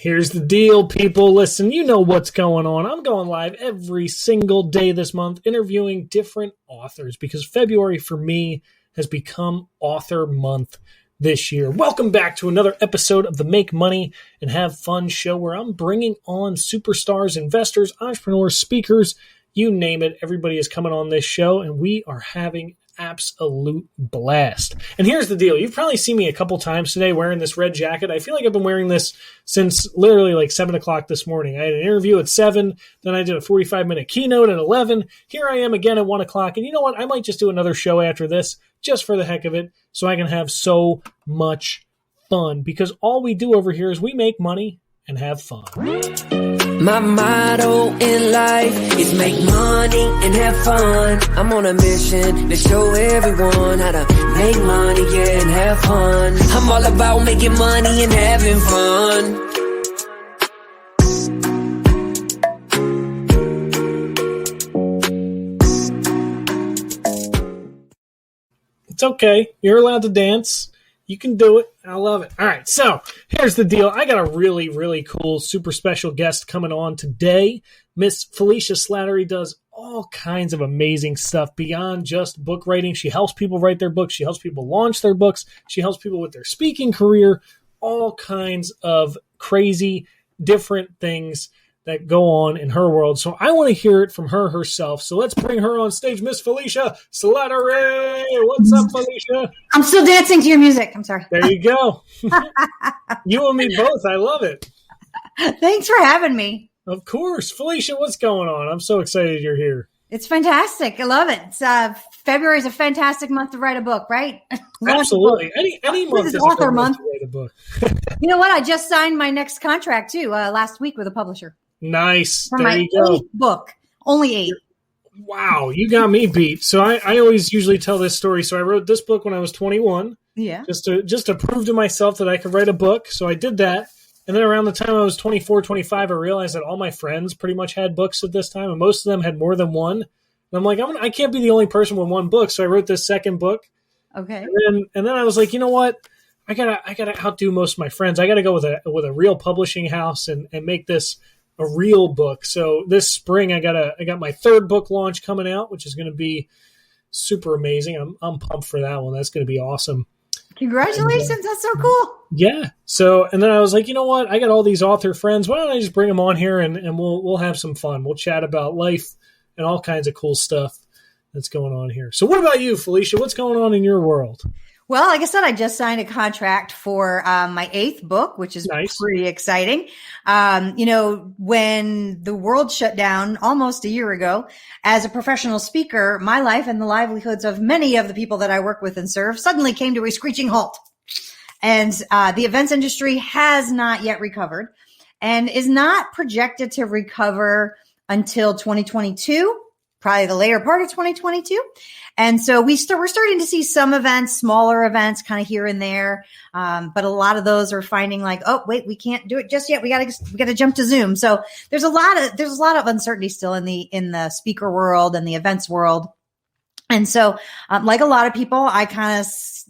Here's the deal, people. Listen, you know what's going on. I'm going live every single day this month interviewing different authors because February for me has become author month this year. Welcome back to another episode of the Make Money and Have Fun show where I'm bringing on superstars, investors, entrepreneurs, speakers, you name it. Everybody is coming on this show and we are having absolute blast. And here's the deal. You've probably seen me a couple times today wearing this red jacket. I feel like I've been wearing this since literally like 7 o'clock this morning. I had an interview at 7, then I did a 45-minute keynote at 11. Here I am again at 1 o'clock. And you know what? I might just do another show after this just for the heck of it so I can have so much fun because all we do over here is we make money and have fun. My motto in life is make money and have fun. I'm on a mission to show everyone how to make money, yeah, and have fun. I'm all about making money and having fun. It's okay. You're allowed to dance. You can do it. I love it. All right, so here's the deal. I got a really, really cool, super special guest coming on today. Miss Felicia Slattery does all kinds of amazing stuff beyond just book writing. She helps people write their books. She helps people launch their books. She helps people with their speaking career. All kinds of crazy, different things that go on in her world. So I want to hear it from her herself. So let's bring her on stage, Miss Felicia Slattery. What's up, Felicia? I'm still dancing to your music. I'm sorry. There you go. You and me both. I love it. Thanks for having me. Of course. Felicia, what's going on? I'm so excited you're here. It's fantastic. I love it. February is a fantastic month to write a book, right? Absolutely. Any month is author month to write a book. You know what? I just signed my next contract, too, last week with a publisher. Nice. For there my you go. 8th book. Only 8. Wow, you got me beat. So I always usually tell this story. So I wrote this book when I was 21. Yeah. Just to prove to myself that I could write a book. So I did that. And then around the time I was 24, 25, I realized that all my friends pretty much had books at this time, and most of them had more than one. And I'm like, I can't be the only person with one book. So I wrote this second book. Okay. And then I was like, you know what? I gotta outdo most of my friends. I gotta go with a real publishing house and make this a real book. So this spring I got my 3rd book launch coming out, which is going to be super amazing. I'm pumped for that one. That's going to be awesome. Congratulations. That's so cool. Yeah. So, and then I was like, you know what? I got all these author friends. Why don't I just bring them on here and we'll have some fun. We'll chat about life and all kinds of cool stuff that's going on here. So what about you, Felicia? What's going on in your world? Well, like I said, I just signed a contract for my 8th book, which is nice. Pretty exciting. When the world shut down almost a year ago, as a professional speaker, my life and the livelihoods of many of the people that I work with and serve suddenly came to a screeching halt. And the events industry has not yet recovered and is not projected to recover until 2022. Probably the later part of 2022. And so we're starting to see some events, smaller events kind of here and there. But a lot of those are finding like, oh, wait, we can't do it just yet. We got to jump to Zoom. So there's a lot of uncertainty still in the speaker world and the events world. And so, like a lot of people, I kind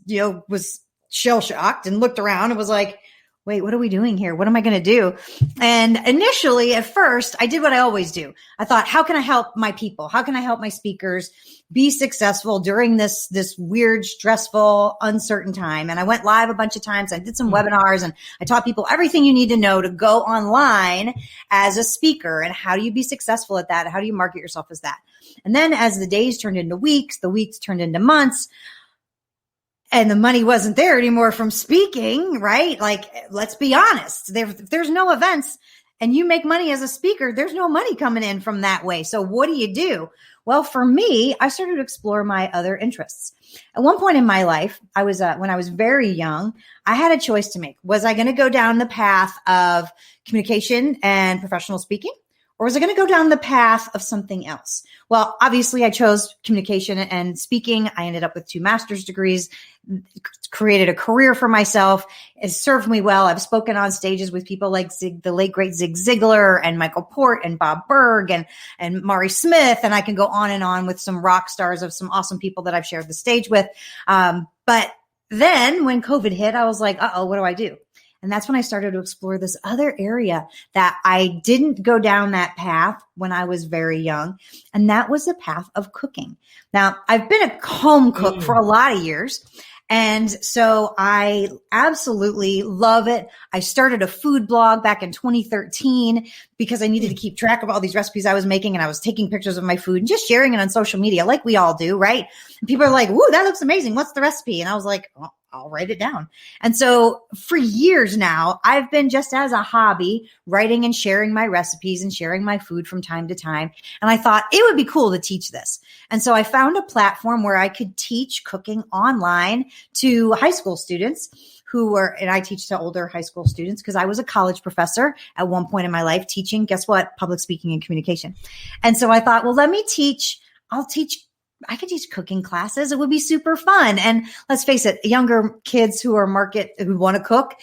of, was shell shocked and looked around and was like, wait, what are we doing here? What am I going to do? And initially, at first, I did what I always do. I thought, how can I help my people? How can I help my speakers be successful during this weird, stressful, uncertain time? And I went live a bunch of times. I did some webinars and I taught people everything you need to know to go online as a speaker. And how do you be successful at that? How do you market yourself as that? And then as the days turned into weeks, the weeks turned into months, and the money wasn't there anymore from speaking, right? Like, let's be honest. If there's no events and you make money as a speaker, there's no money coming in from that way. So what do you do? Well, for me, I started to explore my other interests. At one point in my life, when I was very young, I had a choice to make. Was I going to go down the path of communication and professional speaking? Or was I going to go down the path of something else? Well, obviously I chose communication and speaking. I ended up with 2 master's degrees, created a career for myself. It served me well. I've spoken on stages with people like the late great Zig Ziglar and Michael Port and Bob Berg and Mari Smith. And I can go on and on with some rock stars of some awesome people that I've shared the stage with. But then when COVID hit, I was like, what do I do? And that's when I started to explore this other area that I didn't go down that path when I was very young. And that was the path of cooking. Now, I've been a home cook for a lot of years. And so I absolutely love it. I started a food blog back in 2013 because I needed to keep track of all these recipes I was making, and I was taking pictures of my food and just sharing it on social media like we all do, right? And people are like, "Ooh, that looks amazing. What's the recipe?" And I was like, "Oh, I'll write it down." And so for years now, I've been just as a hobby writing and sharing my recipes and sharing my food from time to time. And I thought it would be cool to teach this. And so I found a platform where I could teach cooking online to high school students and I teach to older high school students because I was a college professor at one point in my life teaching, guess what? Public speaking and communication. And so I thought, well, I could teach cooking classes. It would be super fun. And let's face it, younger kids who want to cook,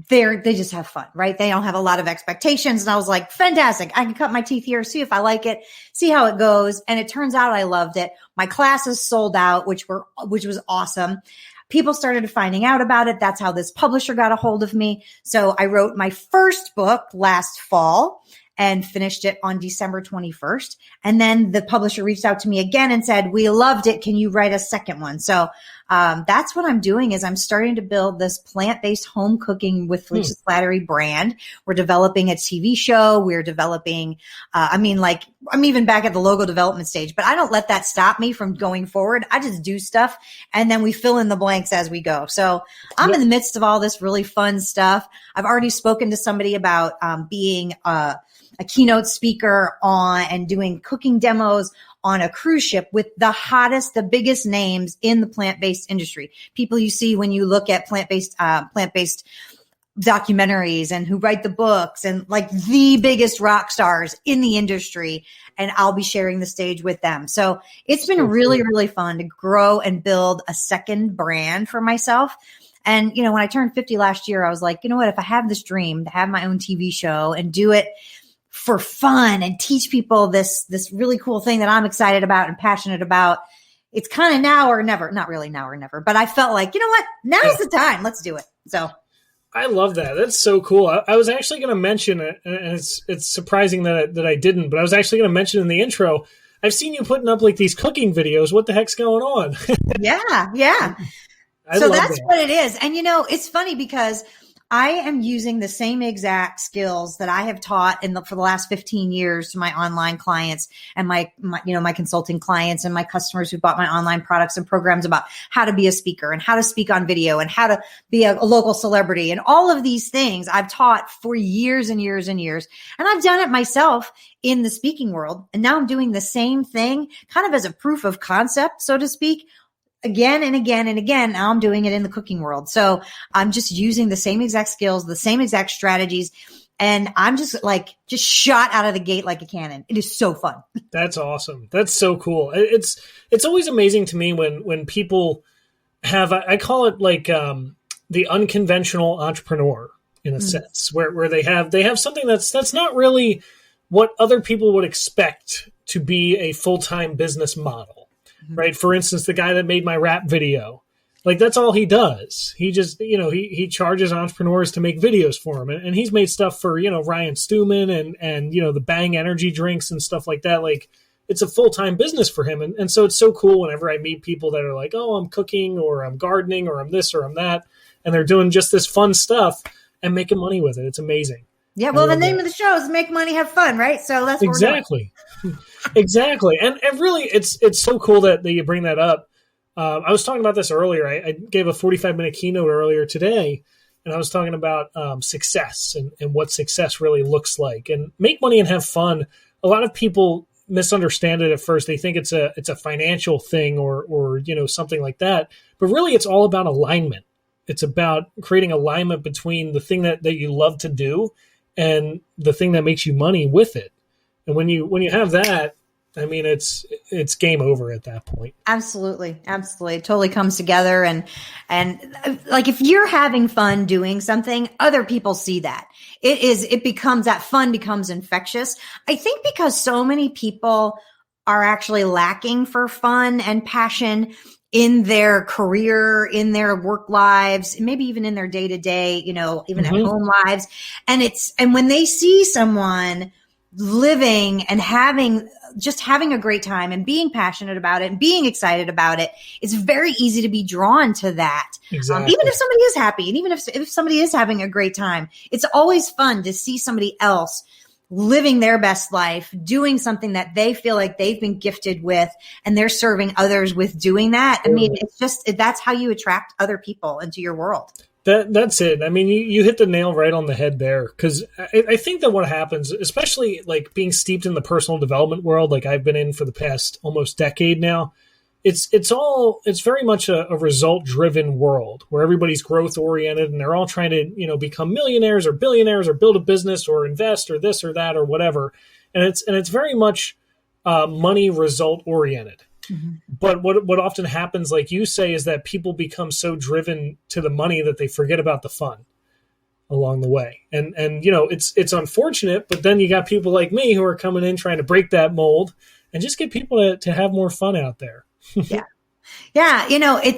they just have fun, right? They don't have a lot of expectations. And I was like, fantastic. I can cut my teeth here, see if I like it, see how it goes. And it turns out I loved it. My classes sold out, which was awesome. People started finding out about it. That's how this publisher got a hold of me. So I wrote my first book last fall and finished it on December 21st. And then the publisher reached out to me again and said, "We loved it. Can you write a second one?" So that's what I'm doing is I'm starting to build this plant-based home cooking with Felicia Slattery brand. We're developing a TV show. We're developing, I'm even back at the logo development stage, but I don't let that stop me from going forward. I just do stuff and then we fill in the blanks as we go. So I'm in the midst of all this really fun stuff. I've already spoken to somebody about being a keynote speaker and doing cooking demos on a cruise ship with the biggest names in the plant-based industry. People you see when you look at plant-based documentaries and who write the books and like the biggest rock stars in the industry. And I'll be sharing the stage with them. So it's been really, really fun to grow and build a second brand for myself. And, when I turned 50 last year, I was like, you know what, if I have this dream to have my own TV show and do it for fun and teach people this really cool thing that I'm excited about and passionate about, it's kind of now or never. Not really now or never, but I felt like, you know what, now's the time. Let's do it. So I love that. That's so cool. I was actually going to mention it, and it's surprising that I didn't, but I was actually going to mention in the intro, I've seen you putting up like these cooking videos. What the heck's going on? Yeah. So that's what it is. And it's funny because I am using the same exact skills that I have taught for the last 15 years to my online clients and my consulting clients and my customers who bought my online products and programs about how to be a speaker and how to speak on video and how to be a local celebrity. And all of these things I've taught for years and years and years. And I've done it myself in the speaking world. And now I'm doing the same thing kind of as a proof of concept, so to speak, again and again and again. Now I'm doing it in the cooking world. So I'm just using the same exact skills, the same exact strategies. And I'm just shot out of the gate like a cannon. It is so fun. That's awesome. That's so cool. It's always amazing to me when people have, I call it like the unconventional entrepreneur in a sense, where they have something that's not really what other people would expect to be a full-time business model. Right. For instance, the guy that made my rap video, like that's all he does. He just, he charges entrepreneurs to make videos for him. And he's made stuff for, Ryan Stewman and the Bang energy drinks and stuff like that. Like it's a full-time business for him. And so it's so cool whenever I meet people that are like, oh, I'm cooking or I'm gardening or I'm this or I'm that. And they're doing just this fun stuff and making money with it. It's amazing. Yeah. Well, the name of the show is Make Money, Have Fun, right? So that's what exactly. Exactly. And really, it's so cool that you bring that up. I was talking about this earlier. I gave a 45-minute keynote earlier today, and I was talking about success and what success really looks like. And make money and have fun. A lot of people misunderstand it at first. They think it's a financial thing or something like that. But really, it's all about alignment. It's about creating alignment between the thing that you love to do and the thing that makes you money with it. And when you have that, I mean, it's game over at that point. Absolutely. It totally comes together. And like, if you're having fun doing something, other people see that. That fun becomes infectious. I think because so many people are actually lacking for fun and passion in their career, in their work lives, maybe even in their day to day, even at home lives. And when they see someone living and having a great time and being passionate about it and being excited about it, it's very easy to be drawn to that. Exactly. Even if somebody is happy and even if somebody is having a great time, it's always fun to see somebody else living their best life, doing something that they feel like they've been gifted with, and they're serving others with doing that. I mean, that's how you attract other people into your world. That's it. I mean, you hit the nail right on the head there, because I think that what happens, especially like being steeped in the personal development world, like I've been in for the past almost decade now, it's very much a result driven world where everybody's growth oriented and they're all trying to, become millionaires or billionaires or build a business or invest or this or that or whatever. And it's very much money result oriented. Mm-hmm. But what often happens, like you say, is that people become so driven to the money that they forget about the fun along the way. And it's unfortunate, but then you got people like me who are coming in trying to break that mold and just get people to have more fun out there. Yeah.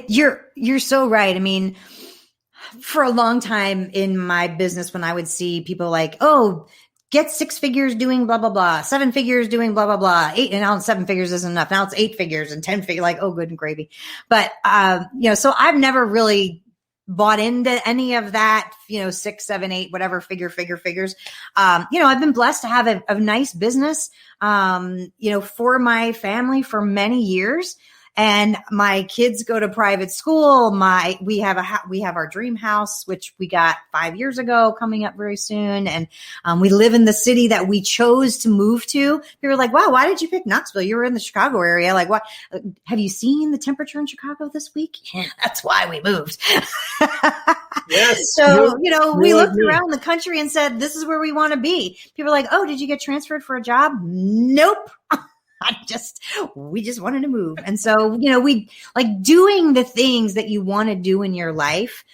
You're so right. I mean, for a long time in my business, when I would see people like, oh, get 6 figures doing blah, blah, blah, 7 figures doing blah, blah, blah, 8, and now 7 figures isn't enough. Now it's 8 figures and 10 figures, like, oh, good and gravy. But, so I've never really bought into any of that, 6, 7, 8, whatever figures. I've been blessed to have a nice business, for my family for many years. And my kids go to private school. We have our dream house, which we got 5 years ago, coming up very soon. And we live in the city that we chose to move to. People were like, wow, why did you pick Knoxville? You were in the Chicago area. Like, what? Have you seen the temperature in Chicago this week? Yeah, that's why we moved. Yes. So, we looked around the country and said, this is where we want to be. People are like, oh, did you get transferred for a job? Nope. We just wanted to move. And so, we like doing the things that you want to do in your life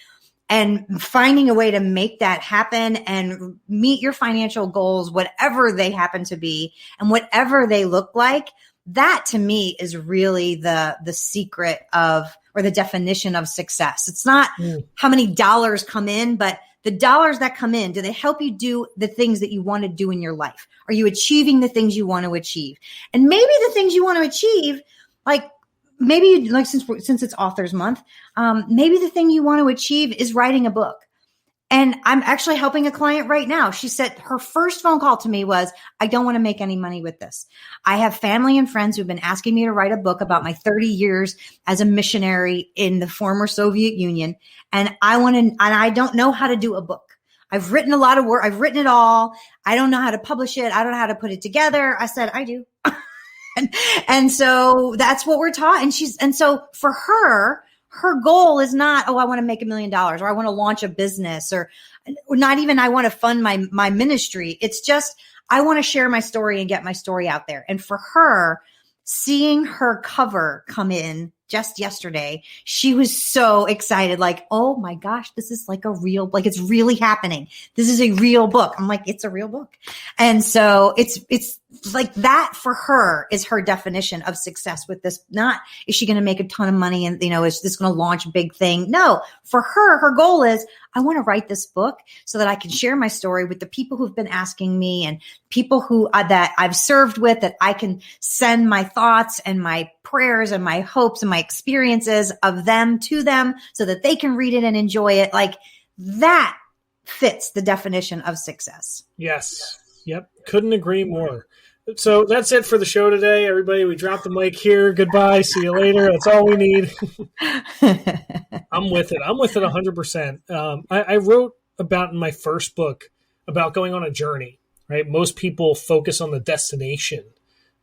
and finding a way to make that happen and meet your financial goals, whatever they happen to be and whatever they look like. That to me is really the secret of, or the definition of success. It's not how many dollars come in, but the dollars that come in, do they help you do the things that you want to do in your life? Are you achieving the things you want to achieve? And maybe the things you want to achieve, like maybe like since it's Authors Month, maybe the thing you want to achieve is writing a book. And I'm actually helping a client right now. She said her first phone call to me was, I don't want to make any money with this. I have family and friends who've been asking me to write a book about my 30 years as a missionary in the former Soviet Union. And I don't know how to do a book. I've written a lot of work. I've written it all. I don't know how to publish it. I don't know how to put it together. I said, I do. and so that's what we're taught. And so for her goal is not, oh, I want to make $1 million or I want to launch a business or not even I want to fund my ministry. It's just, I want to share my story and get my story out there. And for her, seeing her cover come in just yesterday, she was so excited. Like, oh my gosh, this is like it's really happening. This is a real book. I'm like, it's a real book. And so it's like that for her is her definition of success with this. Not, is she going to make a ton of money and, is this going to launch a big thing? No, for her goal is, I want to write this book so that I can share my story with the people who've been asking me and people who that I've served with, that I can send my thoughts and my prayers and my hopes and my experiences of them to them so that they can read it and enjoy it. Like that fits the definition of success. Yes. Yep. Couldn't agree more. So that's it for the show today, everybody. We dropped the mic here. Goodbye. See you later. That's all we need. I'm with it. 100%. I wrote about in my first book about going on a journey, right? Most people focus on the destination,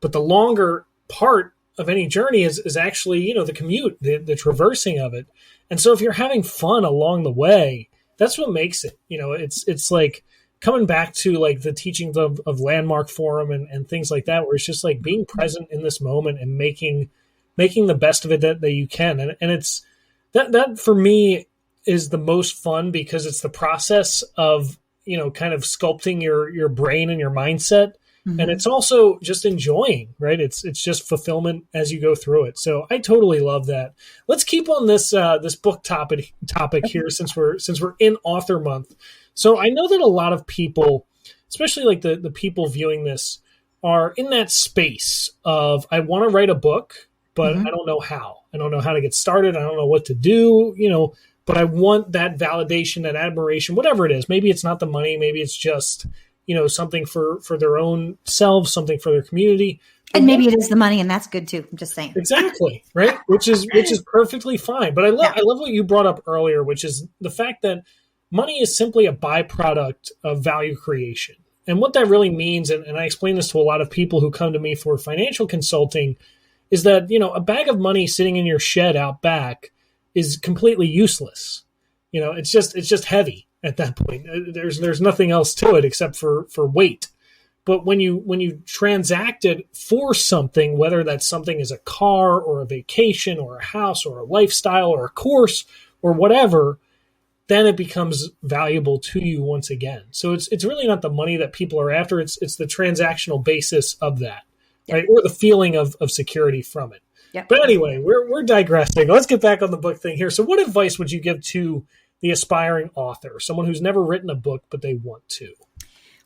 but the longer part of any journey is actually, the commute, the traversing of it. And so if you're having fun along the way, that's what makes it. It's like coming back to like the teachings of Landmark Forum and things like that, where it's just like being present in this moment and making the best of it that you can. And it's that for me is the most fun because it's the process of, kind of sculpting your brain and your mindset And it's also just enjoying, right? It's just fulfillment as you go through it. So I totally love that. Let's keep on this this book topic here since we're in author month. So I know that a lot of people, especially like the people viewing this, are in that space of, I want to write a book, but I don't know how. I don't know how to get started. I don't know what to do, but I want that validation, that admiration, whatever it is. Maybe it's not the money. Maybe it's just, something for their own selves, something for their community. And maybe it is the money, and that's good too. I'm just saying. Exactly. Right. Which is perfectly fine. But I love what you brought up earlier, which is the fact that money is simply a byproduct of value creation. And what that really means, and I explain this to a lot of people who come to me for financial consulting, is that, a bag of money sitting in your shed out back is completely useless. It's just heavy at that point. There's nothing else to it except for weight. But when you transact it for something, whether that something is a car or a vacation or a house or a lifestyle or a course or whatever, then it becomes valuable to you once again. So it's really not the money that people are after. It's the transactional basis of that, right? Or the feeling of security from it. Yep. But anyway, we're digressing. Let's get back on the book thing here. So what advice would you give to the aspiring author, someone who's never written a book, but they want to?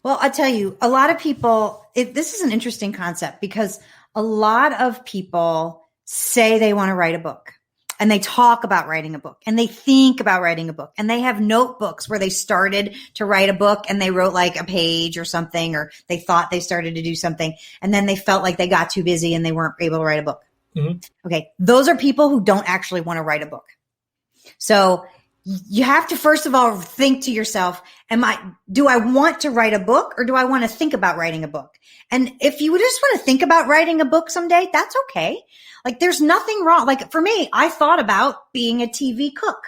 Well, I'll tell you, a lot of people, this is an interesting concept because a lot of people say they want to write a book. And they talk about writing a book and they think about writing a book and they have notebooks where they started to write a book and they wrote like a page or something, or they thought they started to do something. And then they felt like they got too busy and they weren't able to write a book. Mm-hmm. Okay. Those are people who don't actually want to write a book. So you have to, first of all, think to yourself, do I want to write a book or do I want to think about writing a book? And if you just want to think about writing a book someday, that's okay. Like there's nothing wrong. Like for me, I thought about being a TV cook.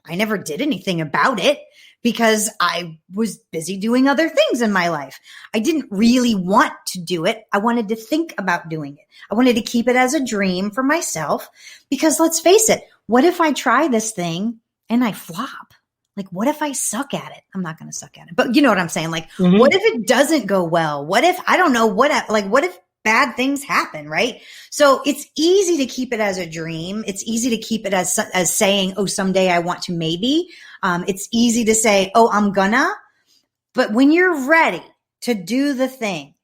I never did anything about it because I was busy doing other things in my life. I didn't really want to do it. I wanted to think about doing it. I wanted to keep it as a dream for myself because let's face it, what if I try this thing and I flop? Like, what if I suck at it? I'm not going to suck at it, but you know what I'm saying? Like, what if it doesn't go well? What if, I don't know, what if bad things happen, right? So it's easy to keep it as a dream. It's easy to keep it as saying, oh, someday I want to maybe. It's easy to say, oh, I'm gonna. But when you're ready to do the thing,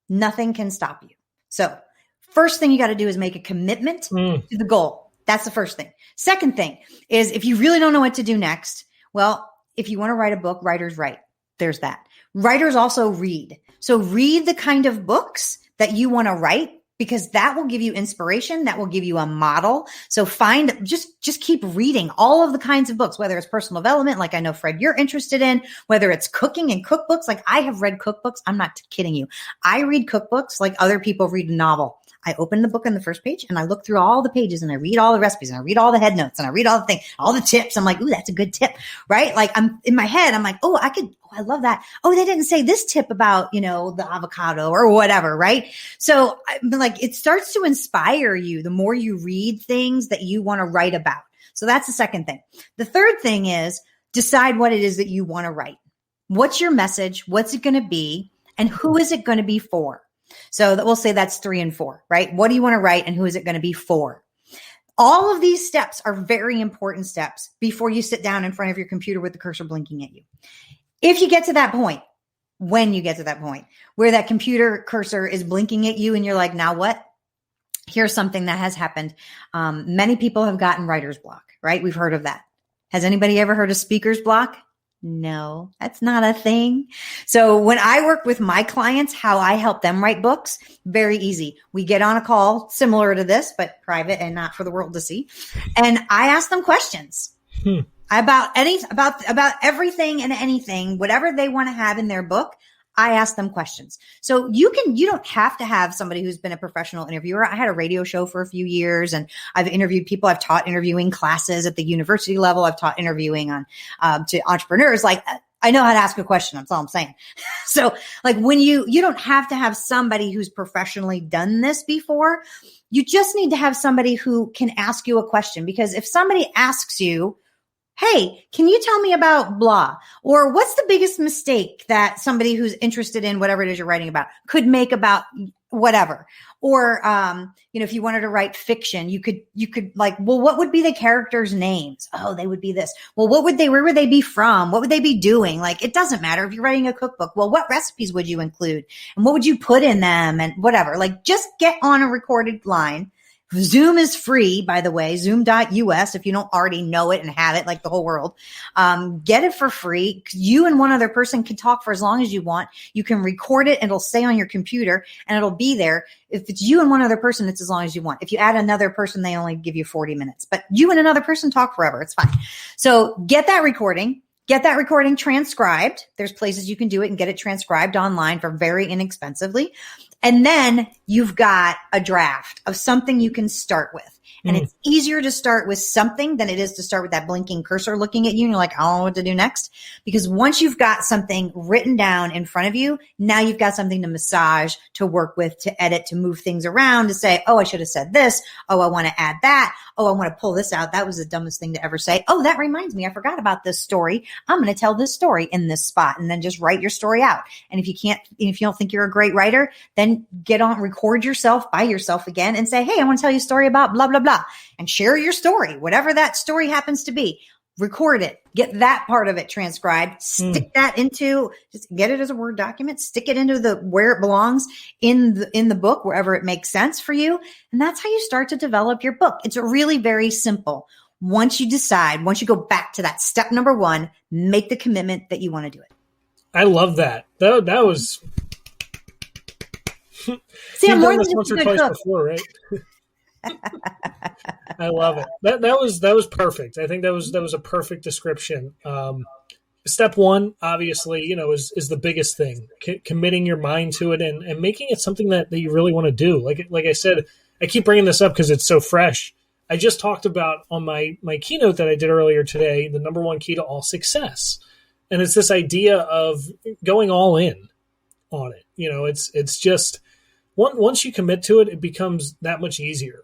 nothing can stop you. So first thing you got to do is make a commitment to the goal. That's the first thing. Second thing is if you really don't know what to do next, well, if you want to write a book, writers write. There's that. Writers also read. So read the kind of books that you want to write because that will give you inspiration. That will give you a model. So just keep reading all of the kinds of books, whether it's personal development, like I know, Fred, you're interested in, whether it's cooking and cookbooks. Like I have read cookbooks. I'm not kidding you. I read cookbooks like other people read a novel. I open the book on the first page and I look through all the pages and I read all the recipes and I read all the head notes and I read all the things, all the tips. I'm like, ooh, that's a good tip, right? Like I'm in my head, I'm like, I love that. Oh, they didn't say this tip about, the avocado or whatever, right? So like it starts to inspire you the more you read things that you want to write about. So that's the second thing. The third thing is decide what it is that you want to write. What's your message? What's it going to be? And who is it going to be for? So that we'll say that's 3 and 4, right? What do you want to write and who is it going to be for? All of these steps are very important steps before you sit down in front of your computer with the cursor blinking at you. If you get to that point, when you get to that point where that computer cursor is blinking at you and you're like, now what? Here's something that has happened. Many people have gotten writer's block, right? We've heard of that. Has anybody ever heard of speaker's block? No, that's not a thing. So when I work with my clients, how I help them write books, very easy. We get on a call similar to this, but private and not for the world to see. And I ask them questions about everything and anything, whatever they want to have in their book. I ask them questions. So you don't have to have somebody who's been a professional interviewer. I had a radio show for a few years and I've interviewed people. I've taught interviewing classes at the university level. I've taught interviewing to entrepreneurs. Like I know how to ask a question. That's all I'm saying. So like when you don't have to have somebody who's professionally done this before. You just need to have somebody who can ask you a question, because if somebody asks you, Hey, can you tell me about blah? Or what's the biggest mistake that somebody who's interested in whatever it is you're writing about could make about whatever? Or, if you wanted to write fiction, you could like, well, what would be the characters' names? Oh, they would be this. Well, where would they be from? What would they be doing? Like, it doesn't matter if you're writing a cookbook. Well, what recipes would you include? And what would you put in them? And whatever, like, just get on a recorded line. Zoom is free, by the way, zoom.us. If you don't already know it and have it, like the whole world, get it for free. You and one other person can talk for as long as you want. You can record it and it'll stay on your computer and it'll be there. If it's you and one other person, it's as long as you want. If you add another person, they only give you 40 minutes, but you and another person talk forever. It's fine. So get that recording. Get that recording transcribed. There's places you can do it and get it transcribed online for very inexpensively. And then you've got a draft of something you can start with. And it's easier to start with something than it is to start with that blinking cursor looking at you. And you're like, I don't know what to do next. Because once you've got something written down in front of you, now you've got something to massage, to work with, to edit, to move things around, to say, oh, I should have said this. Oh, I want to add that. Oh, I want to pull this out. That was the dumbest thing to ever say. Oh, that reminds me, I forgot about this story. I'm going to tell this story in this spot, and then just write your story out. And if you don't think you're a great writer, then record yourself by yourself again and say, hey, I want to tell you a story about blah, blah, blah, and share your story, whatever that story happens to be. Record it, get that part of it transcribed, stick that into, just get it as a Word document, stick it into where it belongs in the book, wherever it makes sense for you. And that's how you start to develop your book. It's really very simple. Once you go back to that step number one, make the commitment that you want to do it. I love that. That was. See, I'm more than this once or twice before, right? I love it. That was perfect. I think that was a perfect description. Step one, obviously, is the biggest thing. Committing your mind to it and making it something that you really want to do. Like I said, I keep bringing this up because it's so fresh. I just talked about on my keynote that I did earlier today, the number one key to all success. And it's this idea of going all in on it. It's just once you commit to it, it becomes that much easier.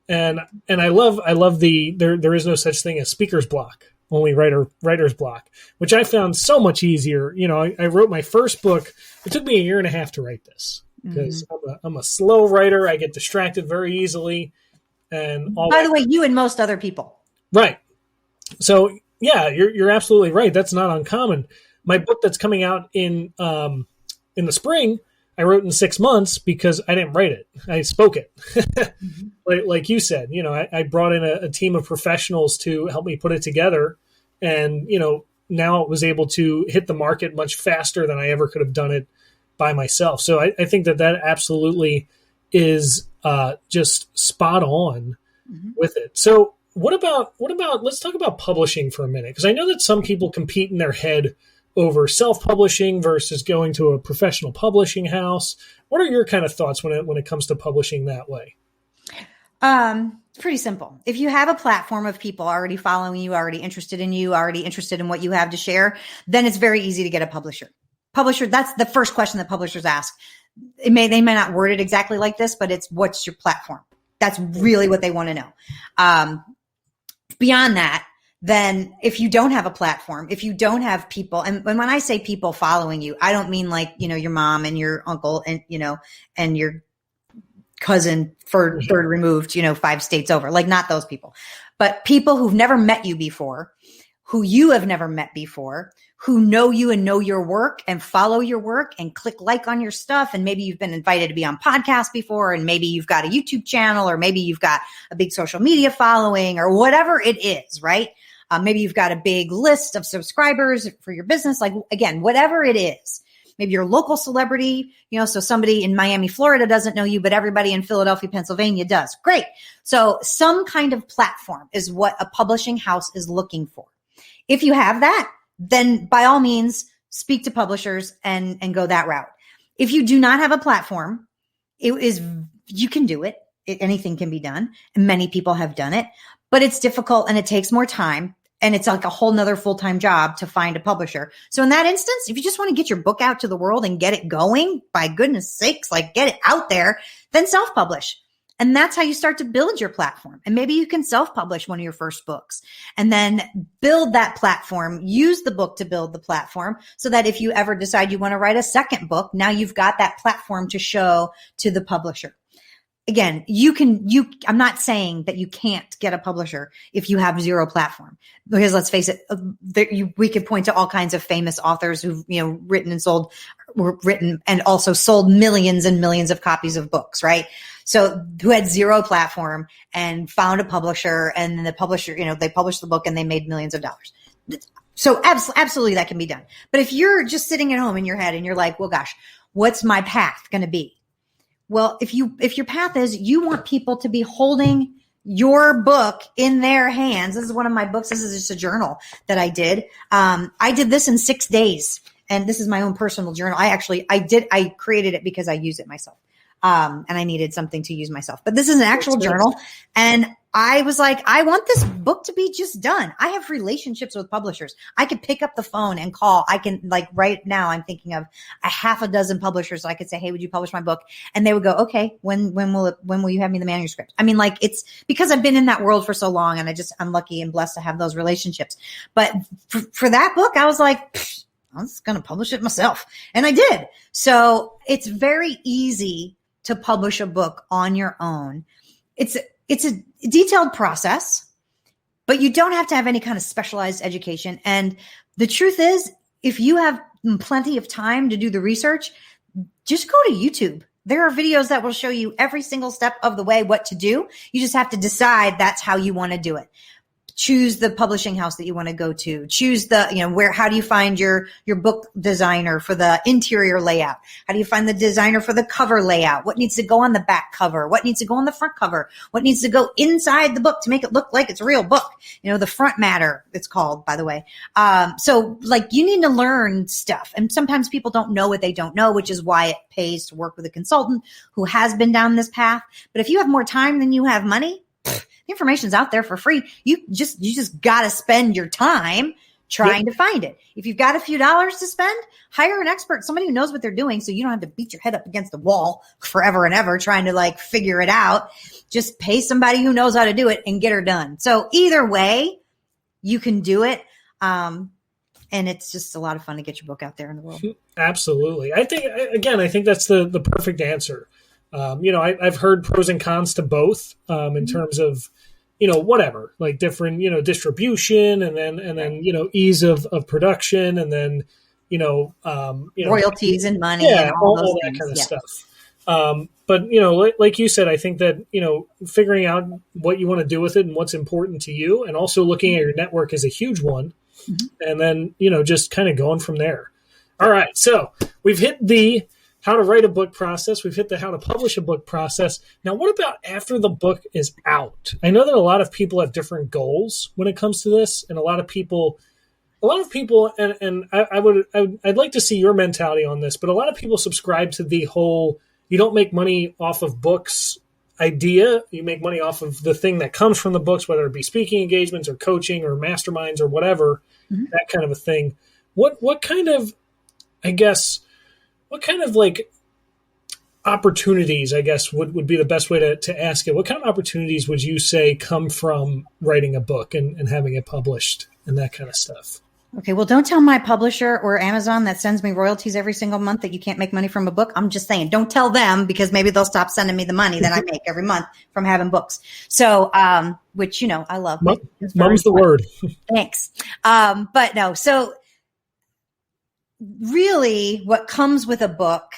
And I love there is no such thing as speaker's block, only writer's block, which I found so much easier. I wrote my first book. It took me 1.5 years to write this because I'm a slow writer. I get distracted very easily. And by the way, you and most other people. Right. So yeah, you're absolutely right. That's not uncommon. My book that's coming out in the spring, I wrote in 6 months because I didn't write it. I spoke it. Like you said, I brought in a team of professionals to help me put it together. And, now it was able to hit the market much faster than I ever could have done it by myself. So I think that absolutely is just spot on with it. So what about, let's talk about publishing for a minute. Because I know that some people compete in their head over self-publishing versus going to a professional publishing house. What are your kind of thoughts when it comes to publishing that way? Pretty simple. If you have a platform of people already following you, already interested in you, already interested in what you have to share, then it's very easy to get a publisher. That's the first question that publishers ask. They may not word it exactly like this, but it's, what's your platform? That's really what they want to know. Beyond that, then if you don't have a platform, if you don't have people, and when I say people following you, I don't mean like, your mom and your uncle and, and your cousin third removed, 5 states over, like not those people, but people who've never met you before, who you have never met before, who know you and know your work and follow your work and click like on your stuff. And maybe you've been invited to be on podcasts before, and maybe you've got a YouTube channel, or maybe you've got a big social media following, or whatever it is, right? Maybe you've got a big list of subscribers for your business. Like, again, whatever it is, maybe you're a local celebrity, so somebody in Miami, Florida doesn't know you, but everybody in Philadelphia, Pennsylvania does. Great. So some kind of platform is what a publishing house is looking for. If you have that, then by all means, speak to publishers and go that route. If you do not have a platform, you can do it. Anything can be done. And many people have done it, but it's difficult and it takes more time. And it's like a whole nother full-time job to find a publisher. So in that instance, if you just want to get your book out to the world and get it going, by goodness sakes, like get it out there, then self-publish. And that's how you start to build your platform. And maybe you can self-publish one of your first books and then build that platform, use the book to build the platform so that if you ever decide you want to write a second book, now you've got that platform to show to the publisher. Again, I'm not saying that you can't get a publisher if you have zero platform, because let's face it, we could point to all kinds of famous authors who've, written and also sold millions and millions of copies of books, right? So who had zero platform and found a publisher, and then the publisher, they published the book and they made millions of dollars. So absolutely that can be done. But if you're just sitting at home in your head and you're like, well, gosh, what's my path going to be? Well, if your path is you want people to be holding your book in their hands. This is one of my books. This is just a journal that I did. I did this in 6 days, and this is my own personal journal. I created it because I use it myself. And I needed something to use myself, but this is an actual journal. And I was like, I want this book to be just done. I have relationships with publishers. I could pick up the phone and call. I can, like, right now I'm thinking of a half a dozen publishers. So I could say, hey, would you publish my book? And they would go, okay, when will you have me the manuscript? I mean, like, it's because I've been in that world for so long, and I'm lucky and blessed to have those relationships. But for that book, I was like, I'm just going to publish it myself. And I did. So it's very easy to publish a book on your own. It's a detailed process, but you don't have to have any kind of specialized education. And the truth is, if you have plenty of time to do the research, just go to YouTube. There are videos that will show you every single step of the way what to do. You just have to decide that's how you want to do it. Choose the publishing house that you want to go to. Choose how do you find your book designer for the interior layout? How do you find the designer for the cover layout? What needs to go on the back cover? What needs to go on the front cover? What needs to go inside the book to make it look like it's a real book? The front matter, it's called, by the way. So you need to learn stuff. And sometimes people don't know what they don't know, which is why it pays to work with a consultant who has been down this path. But if you have more time than you have money, the information's out there for free. You just got to spend your time trying to find it. If you've got a few dollars to spend, hire an expert, somebody who knows what they're doing, so you don't have to beat your head up against the wall forever and ever trying to figure it out. Just pay somebody who knows how to do it and get her done. So either way, you can do it. And it's just a lot of fun to get your book out there in the world. Absolutely. I think that's the perfect answer. I've heard pros and cons to both in terms of, whatever, like different, distribution and then, ease of production and then, royalties and money and all those that things. kind of stuff. But, like you said, I think that, figuring out what you want to do with it and what's important to you, and also looking at your network is a huge one. Mm-hmm. And then, just kind of going from there. All right. So we've hit the how to write a book process. We've hit the how to publish a book process. Now, what about after the book is out? I know that a lot of people have different goals when it comes to this, and a lot of people, and I'd like to see your mentality on this, but a lot of people subscribe to the whole, you don't make money off of books idea. You make money off of the thing that comes from the books, whether it be speaking engagements or coaching or masterminds or whatever, that kind of a thing. What kind of opportunities, I guess, would be the best way to ask it. What kind of opportunities would you say come from writing a book and having it published and that kind of stuff? Okay, well, don't tell my publisher or Amazon that sends me royalties every single month that you can't make money from a book. I'm just saying, don't tell them, because maybe they'll stop sending me the money that I make every month from having books. So, which, I love. Mum's the word. Thanks. But no, so really what comes with a book,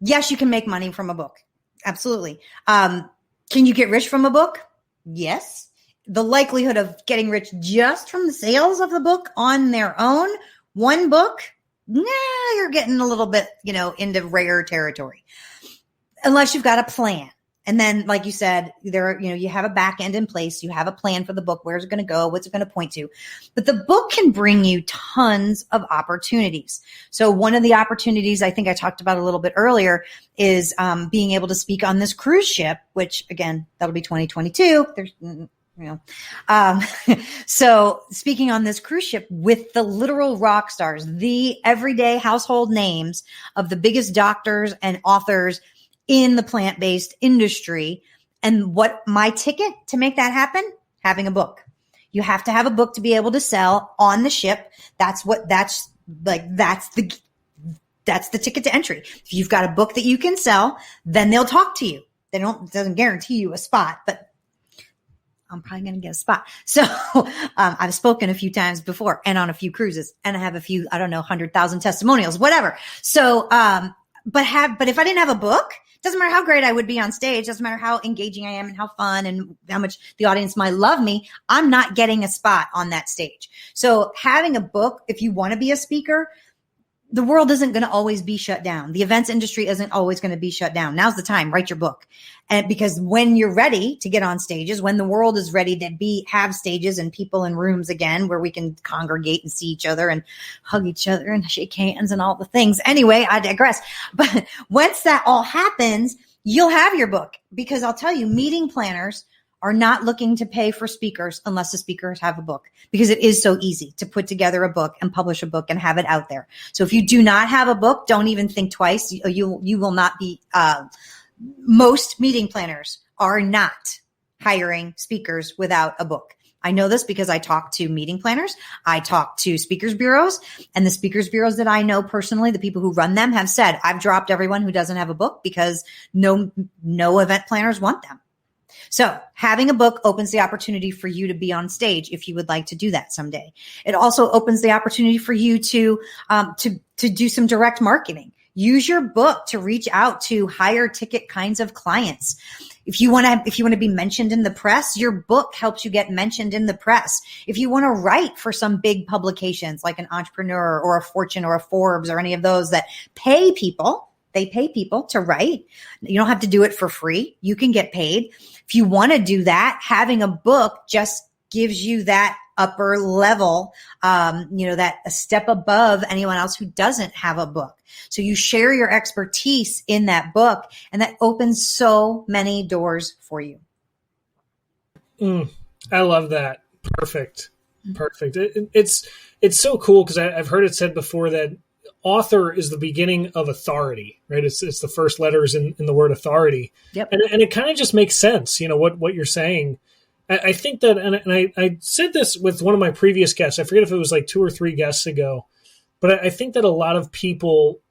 yes, you can make money from a book. Absolutely. Can you get rich from a book? Yes. The likelihood of getting rich just from the sales of the book on their own, one book, you're getting a little bit, into rare territory. Unless you've got a plan. And then, like you said, you have a back end in place. You have a plan for the book. Where's it going to go? What's it going to point to? But the book can bring you tons of opportunities. So one of the opportunities I think I talked about a little bit earlier is being able to speak on this cruise ship, which again, that'll be 2022. There's, so speaking on this cruise ship with the literal rock stars, the everyday household names of the biggest doctors and authors in the plant-based industry, And what my ticket to make that happen? Having a book. You have to have a book to be able to sell on the ship. That's the ticket to entry. If you've got a book that you can sell, then they'll talk to you. It doesn't guarantee you a spot, but I'm probably going to get a spot. So, I've spoken a few times before and on a few cruises, and I have a few, 100,000 testimonials, whatever. So, but if I didn't have a book, doesn't matter how great I would be on stage, doesn't matter how engaging I am and how fun and how much the audience might love me, I'm not getting a spot on that stage. So having a book, if you want to be a speaker, the world isn't going to always be shut down. The events industry isn't always going to be shut down. Now's the time. Write your book. And because when you're ready to get on stages, when the world is ready to have stages and people in rooms again where we can congregate and see each other and hug each other and shake hands and all the things. Anyway, I digress. But once that all happens, you'll have your book, because I'll tell you, meeting planners are not looking to pay for speakers unless the speakers have a book, because it is so easy to put together a book and publish a book and have it out there. So if you do not have a book, don't even think twice. You will not be, most meeting planners are not hiring speakers without a book. I know this because I talk to meeting planners. I talk to speakers bureaus, and the speakers bureaus that I know personally, the people who run them, have said, I've dropped everyone who doesn't have a book because no event planners want them. So having a book opens the opportunity for you to be on stage if you would like to do that someday. It also opens the opportunity for you to do some direct marketing. Use your book to reach out to higher ticket kinds of clients. If you want to be mentioned in the press, your book helps you get mentioned in the press. If you want to write for some big publications like an Entrepreneur or a Fortune or a Forbes or any of those that pay people, they pay people to write. You don't have to do it for free. You can get paid. If you want to do that, having a book just gives you that upper level, that a step above anyone else who doesn't have a book. So you share your expertise in that book, and that opens so many doors for you. I love that. Perfect. It's so cool, because I've heard it said before that author is the beginning of authority, right? It's the first letters in the word authority. Yep. And it kind of just makes sense, what you're saying. I think that, and I said this with one of my previous guests, I forget if it was like 2 or 3 guests ago, but I think that a lot of people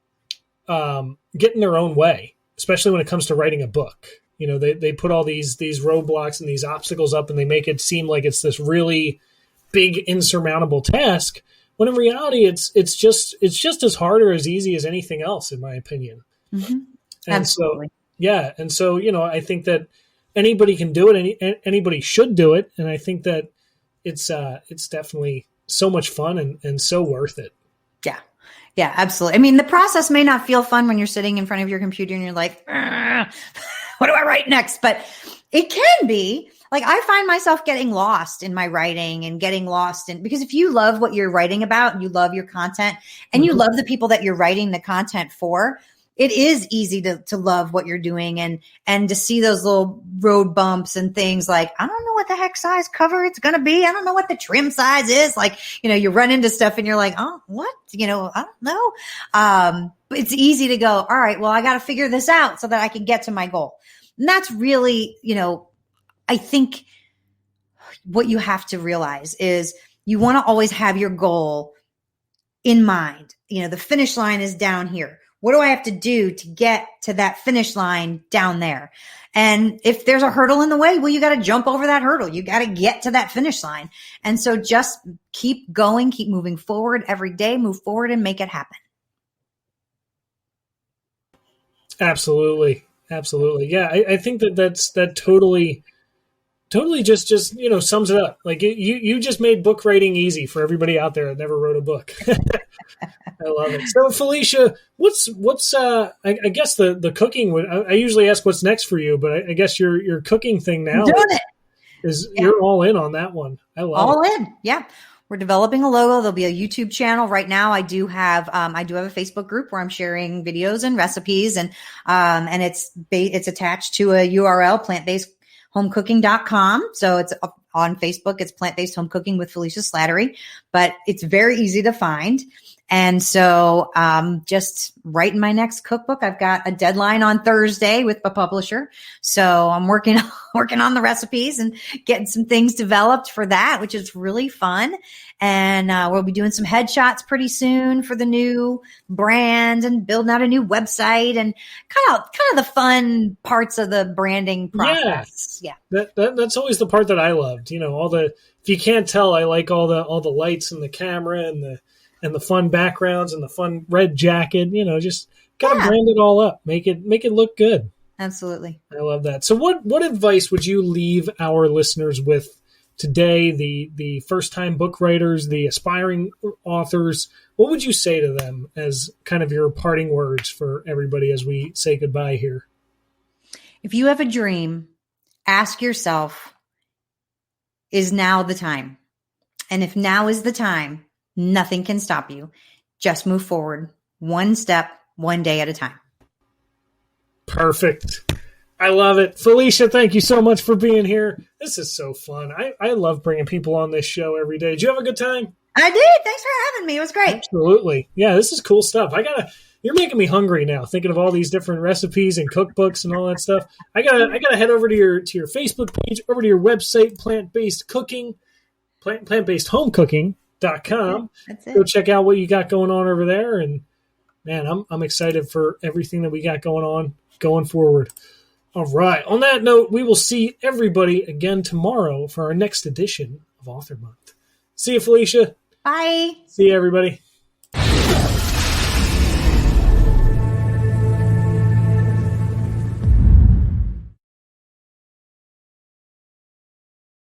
get in their own way, especially when it comes to writing a book. They put all these roadblocks and these obstacles up, and they make it seem like it's this really big insurmountable task, when in reality, it's just as hard or as easy as anything else, in my opinion. Mm-hmm. And Absolutely. I think that anybody can do it. Anybody should do it. And I think that it's definitely so much fun and so worth it. Yeah, absolutely. I mean, the process may not feel fun when you're sitting in front of your computer and you're like, what do I write next? But it can be. Like, I find myself getting lost in my writing and getting lost in, because if you love what you're writing about and you love your content and you love the people that you're writing the content for, it is easy to love what you're doing and to see those little road bumps and things like, I don't know what the heck size cover it's going to be. I don't know what the trim size is. Like, you run into stuff and you're like, oh, what? I don't know. But it's easy to go, all right, well, I got to figure this out so that I can get to my goal. And that's really, I think what you have to realize is you want to always have your goal in mind. The finish line is down here. What do I have to do to get to that finish line down there? And if there's a hurdle in the way, well, you got to jump over that hurdle. You got to get to that finish line. And so just keep going, keep moving forward every day, move forward and make it happen. Absolutely. Yeah. I think that totally just sums it up. Like you just made book writing easy for everybody out there that never wrote a book. I love it. So Felicia, what's I guess the cooking would, I usually ask what's next for you, but I guess your cooking thing now you're all in on that one. I love all it. In. Yeah. We're developing a logo. There'll be a YouTube channel. Right now, I do have a Facebook group where I'm sharing videos and recipes, and it's attached to a URL, plantbasedhomecooking.com. So it's on Facebook. It's Plant-Based Home Cooking with Felicia Slattery, but it's very easy to find. And so, just writing my next cookbook. I've got a deadline on Thursday with a publisher. So I'm working on the recipes and getting some things developed for that, which is really fun. And, we'll be doing some headshots pretty soon for the new brand and building out a new website and kind of the fun parts of the branding process. Yeah. That's always the part that I loved. If you can't tell, I like all the lights and the camera and the fun backgrounds and the fun red jacket, just kind of brand it all up, make it look good. Absolutely. I love that. So what advice would you leave our listeners with today, the first-time book writers, the aspiring authors? What would you say to them as kind of your parting words for everybody as we say goodbye here? If you have a dream, ask yourself, is now the time? And if now is the time, nothing can stop you. Just move forward, one step, one day at a time. Perfect. I love it. Felicia, thank you so much for being here. This is so fun. I love bringing people on this show every day. Did you have a good time? I did. Thanks for having me. It was great. Absolutely. Yeah, this is cool stuff. You're making me hungry now, thinking of all these different recipes and cookbooks and all that stuff. I gotta head over to your Facebook page, over to your website, plantbasedhomecooking.com. That's it. Go check out what you got going on over there. And man, I'm excited for everything that we got going forward. All right. On that note, we will see everybody again tomorrow for our next edition of Author Month. See you, Felicia. Bye. See you, everybody.